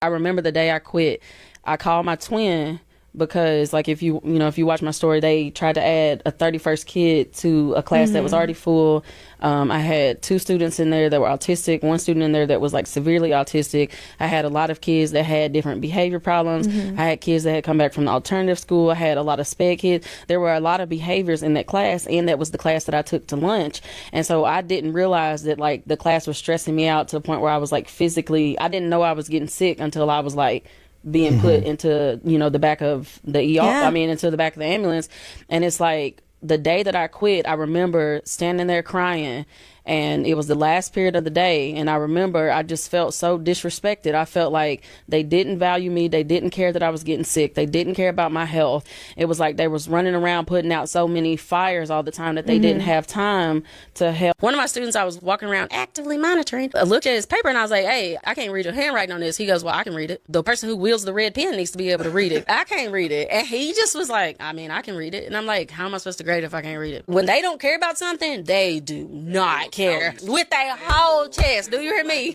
I remember the day I quit, I called my twin because like if you watch my story, they tried to add a 31st kid to a class that was already full. I had two students in there that were autistic, one student in there that was like severely autistic. I had a lot of kids that had different behavior problems. I had kids that had come back from the alternative school. I had a lot of SPED kids. There were a lot of behaviors in that class, and that was the class that I took to lunch. And so I didn't realize that like the class was stressing me out to the point where I was like physically, I didn't know I was getting sick until I was like being put into, the back of the ER, into the back of the ambulance. And it's like the day that I quit, I remember standing there crying, and it was the last period of the day. And I remember I just felt so disrespected. I felt like they didn't value me. They didn't care that I was getting sick. They didn't care about my health. It was like they was running around putting out so many fires all the time that they didn't have time to help. One of my students, I was walking around actively monitoring, I looked at his paper and I was like, hey, I can't read your handwriting on this. He goes, well, I can read it. The person who wields the red pen needs to be able to read it. I can't read it. And he just was like, I mean, I can read it. And I'm like, how am I supposed to grade if I can't read it? When they don't care about something, they do not care with their whole chest. Do you hear me?